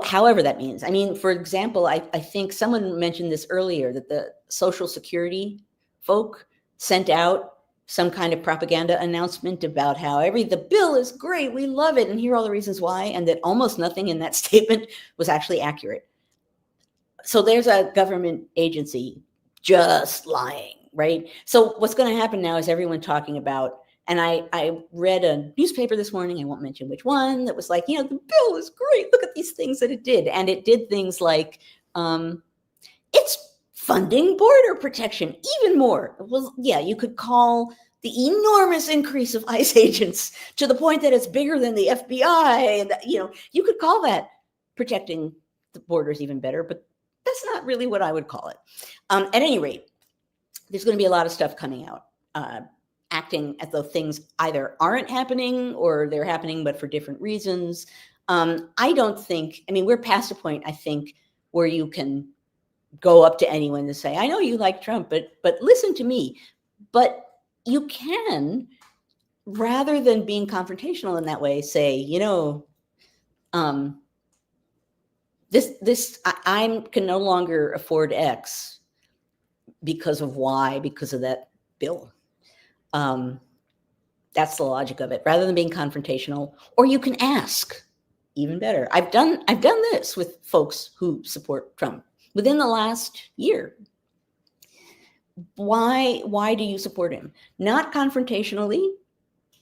however that means. I mean, for example, I think someone mentioned this earlier, that the Social Security folk sent out some kind of propaganda announcement about how the bill is great, we love it, and here are all the reasons why, and that almost nothing in that statement was actually accurate. So there's a government agency just lying, right? So what's going to happen now is everyone talking about, and I read a newspaper this morning, I won't mention which one, that was like, the bill is great, look at these things that it did. And it did things like, it's funding border protection even more. Well, yeah, you could call the enormous increase of ICE agents to the point that it's bigger than the FBI. And, you could call that protecting the borders even better, but that's not really what I would call it. At any rate, there's going to be a lot of stuff coming out, acting as though things either aren't happening or they're happening, but for different reasons. I don't think, we're past a point, I think, where you can go up to anyone and say, I know you like Trump, but listen to me. But you can, rather than being confrontational in that way, say, I can no longer afford X because of Y, because of that bill. That's the logic of it, rather than being confrontational. Or you can ask, even better. I've done this with folks who support Trump within the last year. Why do you support him? Not confrontationally,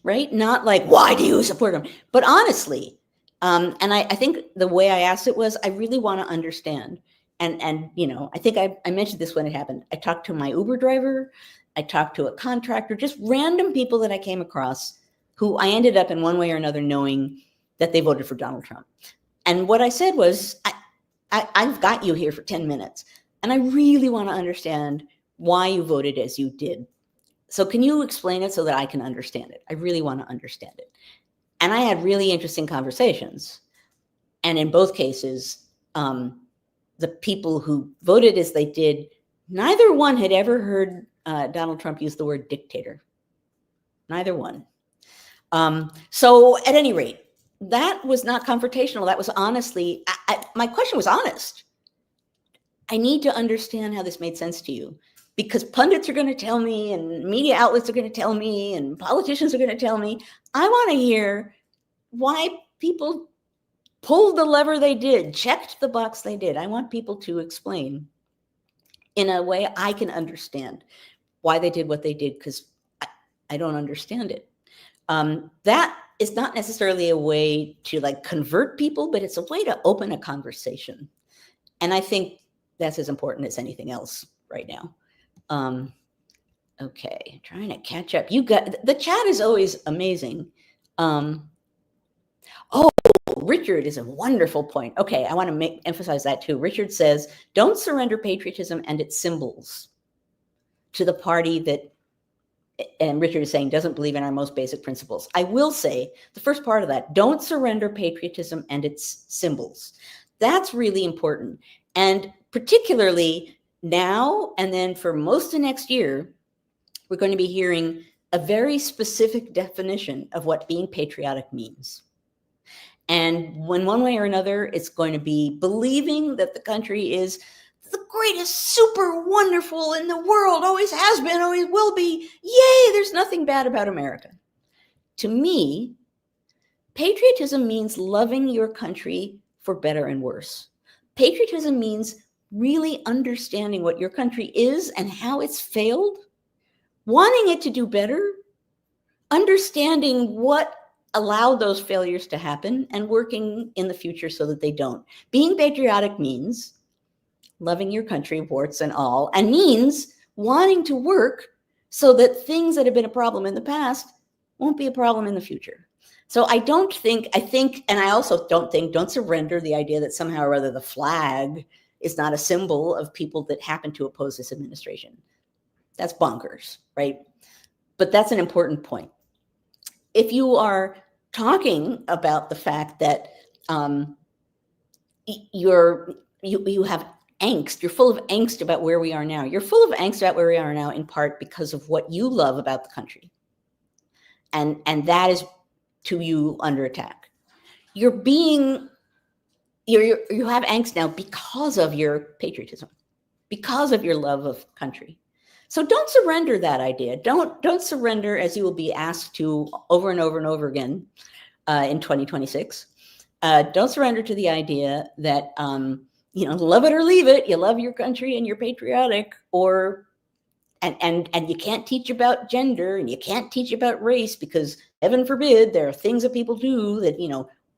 right? Not like, why do you support him? But honestly, and I think the way I asked it was, I really want to understand. And I think I mentioned this when it happened. I talked to my Uber driver. I talked to a contractor, just random people that I came across who I ended up in one way or another knowing that they voted for Donald Trump. And what I said was, I've got you here for 10 minutes, and I really want to understand why you voted as you did. So can you explain it so that I can understand it? I really want to understand it. And I had really interesting conversations. And in both cases, the people who voted as they did, neither one had ever heard Donald Trump use the word dictator. Neither one. So at any rate, that was not confrontational. That was honestly, my question was honest. I need to understand how this made sense to you, because pundits are going to tell me, and media outlets are going to tell me, and politicians are going to tell me. I want to hear why people pulled the lever they did, checked the box they did. I want people to explain in a way I can understand why they did what they did, because I don't understand it. That is not necessarily a way to like convert people, but it's a way to open a conversation. And I think that's as important as anything else right now. Okay, trying to catch up. You got, the chat is always amazing. Oh, Richard is a wonderful point. Okay, I want to emphasize that too. Richard says, don't surrender patriotism and its symbols to the party that, and Richard is saying, doesn't believe in our most basic principles. I will say the first part of that, don't surrender patriotism and its symbols. That's really important. And particularly now, and then for most of next year, we're going to be hearing a very specific definition of what being patriotic means. And when one way or another, it's going to be believing that the country is the greatest, super wonderful in the world, always has been, always will be. Yay, there's nothing bad about America. To me, patriotism means loving your country for better and worse. Patriotism means really understanding what your country is and how it's failed, wanting it to do better, understanding what allowed those failures to happen, and working in the future so that they don't. Being patriotic means loving your country, warts and all, and means wanting to work so that things that have been a problem in the past won't be a problem in the future. So I think, and I also don't surrender the idea that somehow or other the flag is not a symbol of people that happen to oppose this administration. That's bonkers, right? But that's an important point. If you are talking about the fact that you have angst, you're full of angst about where we are now. You're full of angst about where we are now in part because of what you love about the country. And that is to you under attack. You have angst now because of your patriotism, because of your love of country. So don't surrender that idea. Don't surrender, as you will be asked to over and over and over again in 2026. Don't surrender to the idea that love it or leave it. You love your country and you're patriotic, and you can't teach about gender and you can't teach about race because heaven forbid there are things that people do that,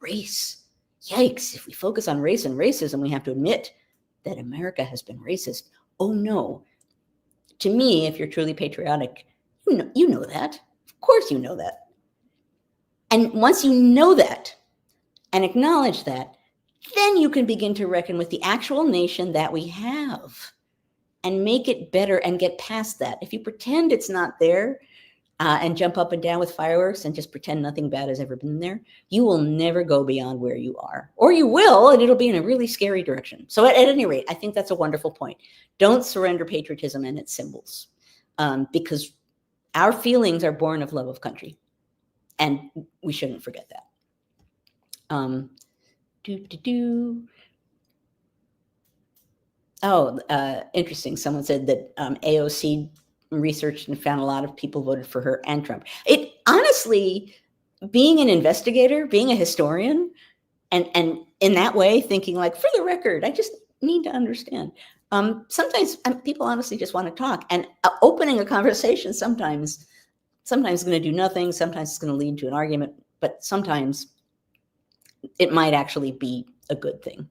race. Yikes. If we focus on race and racism, we have to admit that America has been racist. Oh no. To me, if you're truly patriotic, you know that. Of course you know that. And once you know that and acknowledge that, then you can begin to reckon with the actual nation that we have and make it better and get past that. If you pretend it's not there and jump up and down with fireworks and just pretend nothing bad has ever been there, you will never go beyond where you are. Or you will, and it'll be in a really scary direction. So at any rate, I think that's a wonderful point. Don't surrender patriotism and its symbols, because our feelings are born of love of country, and we shouldn't forget that. Interesting. Someone said that AOC researched and found a lot of people voted for her and Trump. It honestly, being an investigator, being a historian, and in that way thinking like, for the record, I just need to understand. Sometimes people honestly just want to talk, and opening a conversation sometimes is going to do nothing. Sometimes it's going to lead to an argument, but sometimes it might actually be a good thing.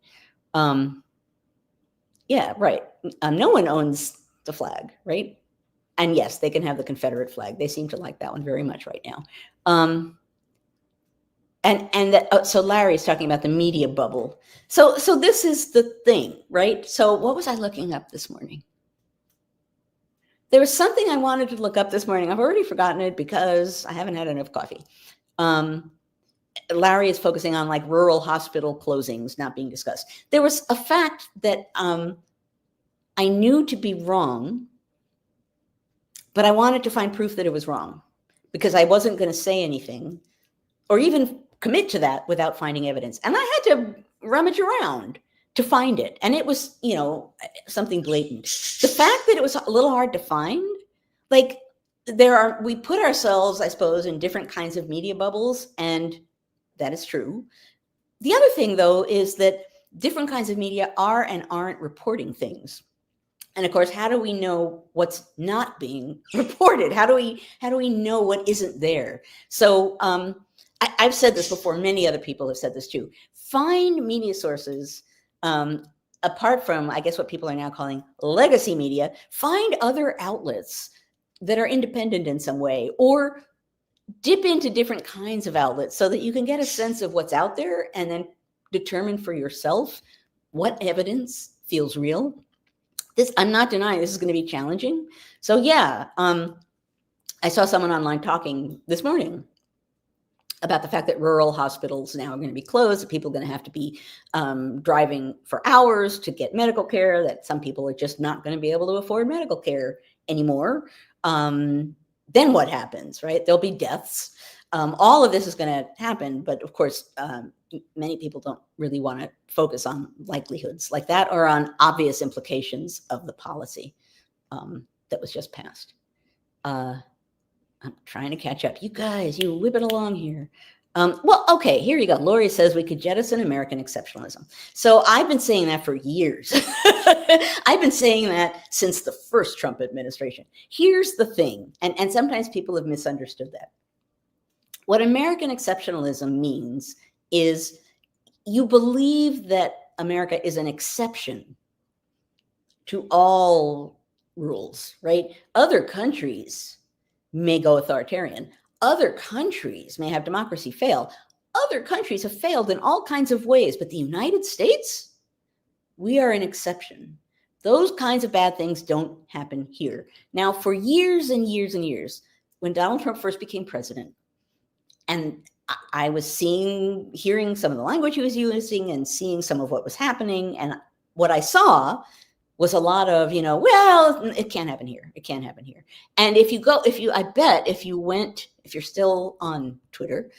Yeah, right. No one owns the flag, right? And yes, they can have the Confederate flag. They seem to like that one very much right now. So Larry's talking about the media bubble. So this is the thing, right? So what was I looking up this morning? There was something I wanted to look up this morning. I've already forgotten it because I haven't had enough coffee. Larry is focusing on like rural hospital closings not being discussed. There was a fact that I knew to be wrong, but I wanted to find proof that it was wrong because I wasn't going to say anything or even commit to that without finding evidence. And I had to rummage around to find it. And it was, something blatant. The fact that it was a little hard to find, like we put ourselves, I suppose, in different kinds of media bubbles, and that is true. The other thing, though, is that different kinds of media are and aren't reporting things. And of course, how do we know what's not being reported? How do we know what isn't there? So I've said this before. Many other people have said this too. Find media sources apart from, I guess, what people are now calling legacy media. Find other outlets that are independent in some way, or dip into different kinds of outlets so that you can get a sense of what's out there and then determine for yourself what evidence feels real. I'm not denying this is going to be challenging. So yeah, I saw someone online talking this morning about the fact that rural hospitals now are going to be closed, that people are going to have to be driving for hours to get medical care, that some people are just not going to be able to afford medical care anymore. Then what happens, right? There'll be deaths. All of this is going to happen, but of course, many people don't really want to focus on likelihoods like that or on obvious implications of the policy that was just passed. I'm trying to catch up. You guys, you whip it along here. Well, okay, here you go. Lori says we could jettison American exceptionalism. So I've been saying that for years. I've been saying that since the first Trump administration. Here's the thing, and sometimes people have misunderstood that. What American exceptionalism means is you believe that America is an exception to all rules, right? Other countries may go authoritarian. Other countries may have democracy fail. Other countries have failed in all kinds of ways, but the United States, we are an exception. Those kinds of bad things don't happen here. Now, for years and years and years, when Donald Trump first became president, and I was hearing some of the language he was using and seeing some of what was happening, and what I saw was a lot of, well, it can't happen here. It can't happen here. And if you're still on Twitter,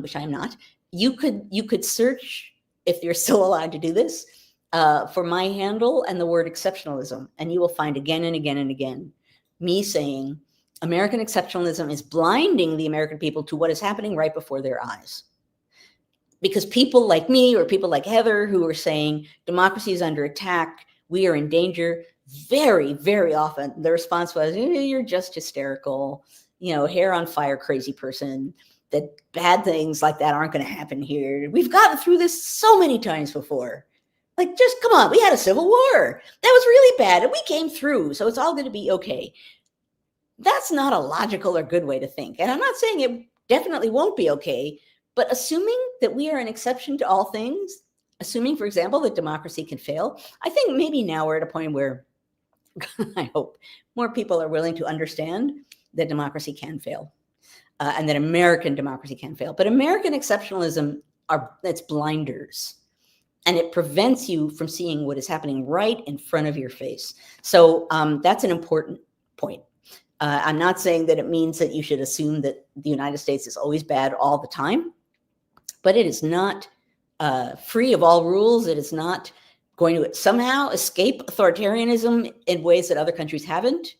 which I am not, you could search, if you're still allowed to do this, for my handle and the word exceptionalism. And you will find again and again and again me saying American exceptionalism is blinding the American people to what is happening right before their eyes. Because people like me or people like Heather who are saying democracy is under attack, we are in danger, very, very often the response was, you're just hysterical, hair on fire, crazy person, that bad things like that aren't going to happen here. We've gotten through this so many times before. Like, just come on, we had a civil war. That was really bad, and we came through, so it's all going to be okay. That's not a logical or good way to think. And I'm not saying it definitely won't be okay, but assuming that we are an exception to all things, assuming, for example, that democracy can fail, I think maybe now we're at a point where I hope more people are willing to understand that democracy can fail and that American democracy can fail. But American exceptionalism, it's blinders, and it prevents you from seeing what is happening right in front of your face. So that's an important point. I'm not saying that it means that you should assume that the United States is always bad all the time, but it is not free of all rules. It is not going to somehow escape authoritarianism in ways that other countries haven't.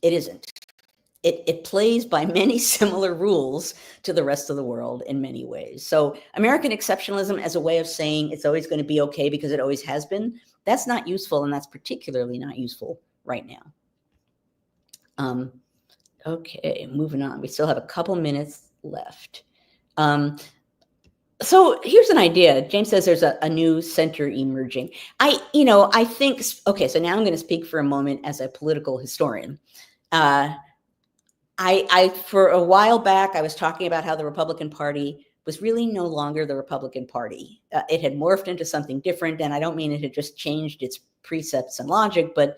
It isn't. It plays by many similar rules to the rest of the world in many ways. So American exceptionalism as a way of saying it's always going to be okay because it always has been, that's not useful, and that's particularly not useful right now. Okay, moving on. We still have a couple minutes left. So here's an idea. James says there's a new center emerging. I think, okay, so now I'm going to speak for a moment as a political historian. I I for a while back, I was talking about how the Republican Party was really no longer the Republican Party. It had morphed into something different, and I don't mean it had just changed its precepts and logic, but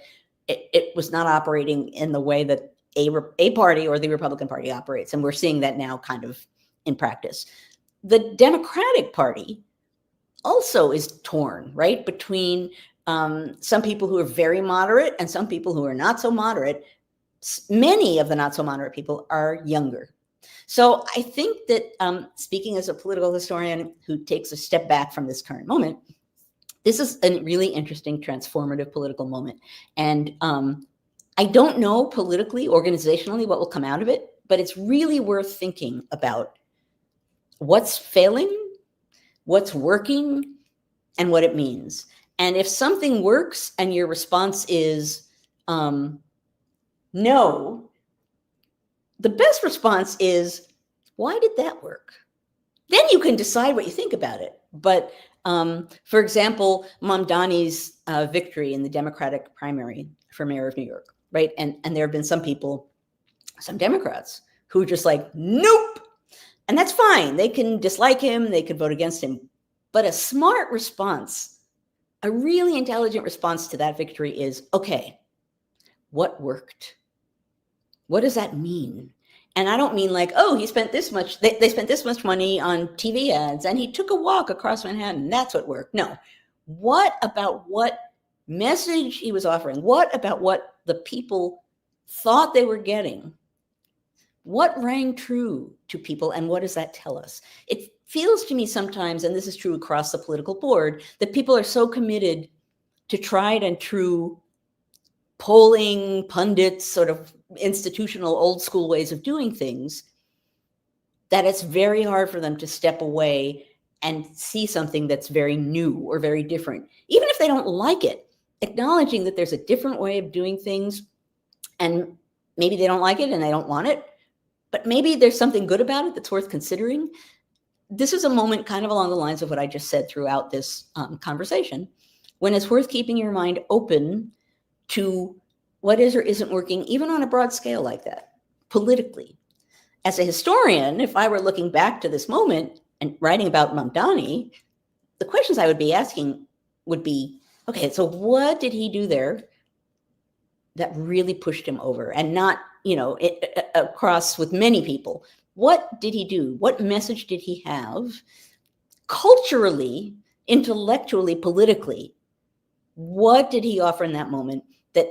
it was not operating in the way that a party or the Republican Party operates, and we're seeing that now kind of in practice. The Democratic Party also is torn, right, between some people who are very moderate and some people who are not so moderate. Many of the not so moderate people are younger. So I think that speaking as a political historian who takes a step back from this current moment, this is a really interesting transformative political moment. And I don't know politically, organizationally, what will come out of it, but it's really worth thinking about what's failing, what's working, and what it means. And if something works and your response is no, the best response is, why did that work? Then you can decide what you think about it. But for example, Mamdani's victory in the Democratic primary for mayor of New York, right? And there have been some people, some Democrats, who just like, nope. And that's fine. They can dislike him. They could vote against him. But a smart response, a really intelligent response to that victory is, okay, what worked? What does that mean? And I don't mean like, oh, he spent this much, they spent this much money on TV ads and he took a walk across Manhattan. That's what worked. No. What about what message he was offering? What about what the people thought they were getting? What rang true to people, and what does that tell us? It feels to me sometimes, and this is true across the political board, that people are so committed to tried and true polling, pundits, sort of institutional old school ways of doing things, that it's very hard for them to step away and see something that's very new or very different. Even if they don't like it, acknowledging that there's a different way of doing things, and maybe they don't like it and they don't want it, but maybe there's something good about it that's worth considering. This is a moment kind of along the lines of what I just said throughout this conversation, when it's worth keeping your mind open to what is or isn't working, even on a broad scale like that, politically. As a historian, if I were looking back to this moment and writing about Mamdani, the questions I would be asking would be, okay, so what did he do there that really pushed him over? And not, across with many people. What did he do? What message did he have? Culturally, intellectually, politically, what did he offer in that moment that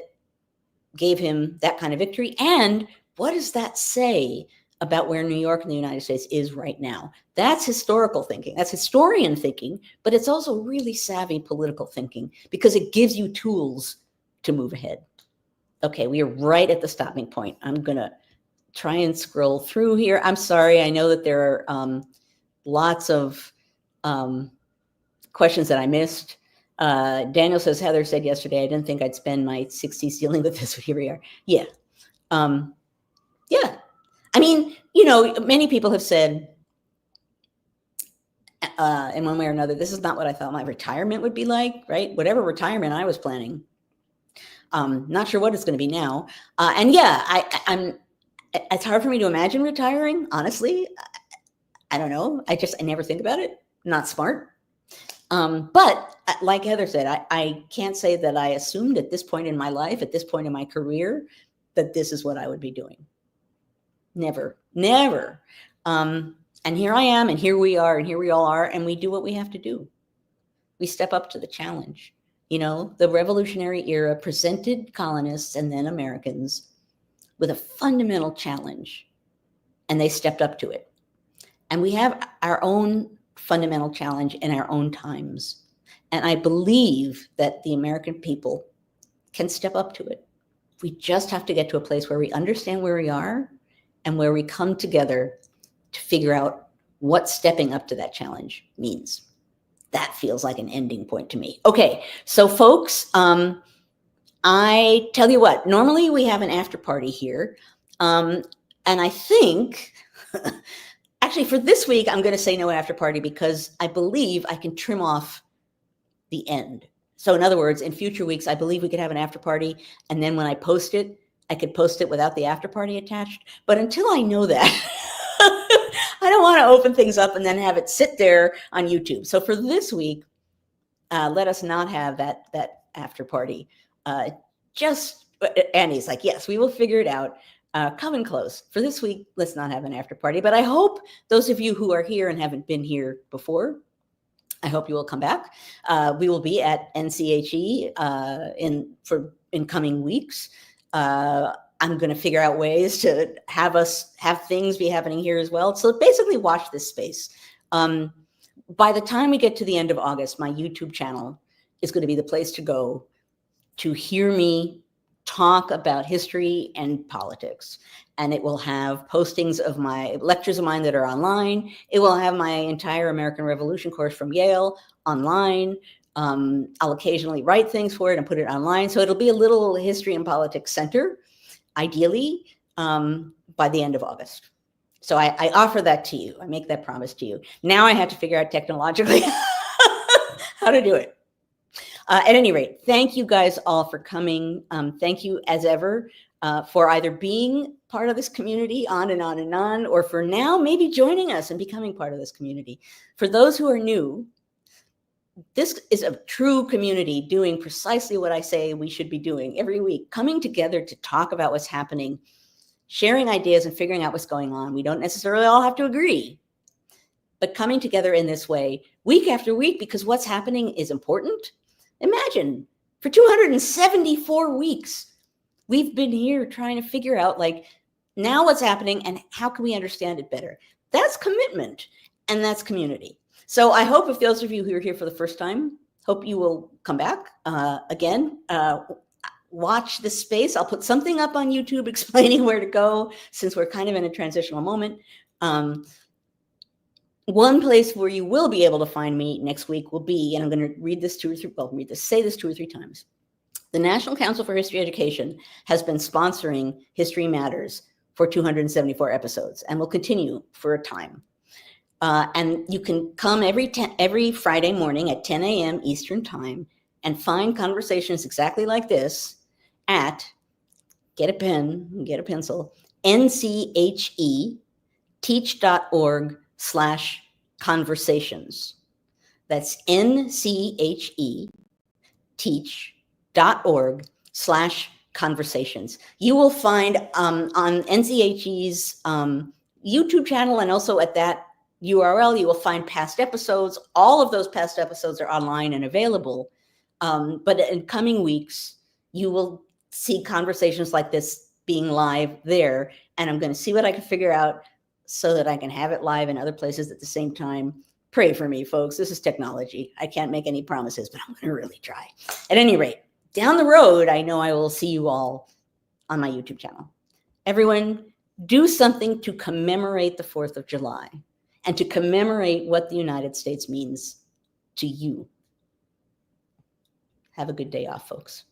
gave him that kind of victory? And what does that say about where New York and the United States is right now? That's historical thinking. That's historian thinking, but it's also really savvy political thinking because it gives you tools to move ahead. Okay, we are right at the stopping point. I'm going to try and scroll through here. I'm sorry. I know that there are lots of questions that I missed. Daniel says, Heather said yesterday, I didn't think I'd spend my 60s dealing with this, but here we are. Yeah. Yeah. I mean, many people have said in one way or another, this is not what I thought my retirement would be like, right? Whatever retirement I was planning. Not sure what it's going to be now. And yeah, it's hard for me to imagine retiring, honestly. I don't know. I never think about it. Not smart. But like Heather said, I can't say that I assumed at this point in my life, at this point in my career, that this is what I would be doing. Never. And here I am, and here we are, and here we all are, and we do what we have to do. We step up to the challenge. The Revolutionary era presented colonists and then Americans with a fundamental challenge, and they stepped up to it. And we have our own fundamental challenge in our own times. And I believe that the American people can step up to it. We just have to get to a place where we understand where we are and where we come together to figure out what stepping up to that challenge means. That feels like an ending point to me. Okay, so folks, I tell you what, normally we have an after party here. And I think, actually for this week, I'm going to say no after party because I believe I can trim off the end. So in other words, in future weeks, I believe we could have an after party. And then when I post it I could post it without the after party attached. But until I know that, I don't want to open things up and then have it sit there on YouTube. So for this week, let us not have that after party. Annie's like, yes, we will figure it out. Coming close. For this week, let's not have an after party. But I hope those of you who are here and haven't been here before, I hope you will come back. We will be at NCHE in coming weeks. I'm going to figure out ways to have things be happening here as well. So basically watch this space. By the time we get to the end of August, my YouTube channel is going to be the place to go to hear me talk about history and politics. And it will have postings of my lectures of mine that are online. It will have my entire American Revolution course from Yale online. I'll occasionally write things for it and put it online. So it'll be a little history and politics center, ideally, by the end of August. So I offer that to you. I make that promise to you. Now I have to figure out technologically how to do it. At any rate, thank you guys all for coming. Thank you as ever for either being part of this community on and on and on, or for now maybe joining us and becoming part of this community. For those who are new, this is a true community doing precisely what I say we should be doing every week, coming together to talk about what's happening, sharing ideas and figuring out what's going on. We don't necessarily all have to agree, but coming together in this way week after week because what's happening is important. Imagine for 274 weeks, we've been here trying to figure out like now what's happening and how can we understand it better? That's commitment and that's community. So I hope if those of you who are here for the first time, hope you will come back again. Watch this space. I'll put something up on YouTube explaining where to go since we're kind of in a transitional moment. One place where you will be able to find me next week will be, and I'm going to read this say this two or three times. The National Council for History Education has been sponsoring History Matters for 274 episodes and will continue for a time. And you can come every Friday morning at 10 a.m. Eastern Time and find conversations exactly like this at, get a pen, get a pencil, NCHE teach.org/conversations. That's NCHE teach.org/conversations. You will find on NCHE's YouTube channel and also at that URL, you will find past episodes. All of those past episodes are online and available. But in coming weeks, you will see conversations like this being live there. And I'm going to see what I can figure out so that I can have it live in other places at the same time. Pray for me, folks. This is technology. I can't make any promises, but I'm going to really try. At any rate, down the road, I know I will see you all on my YouTube channel. Everyone, do something to commemorate the 4th of July and to commemorate what the United States means to you. Have a good day off, folks.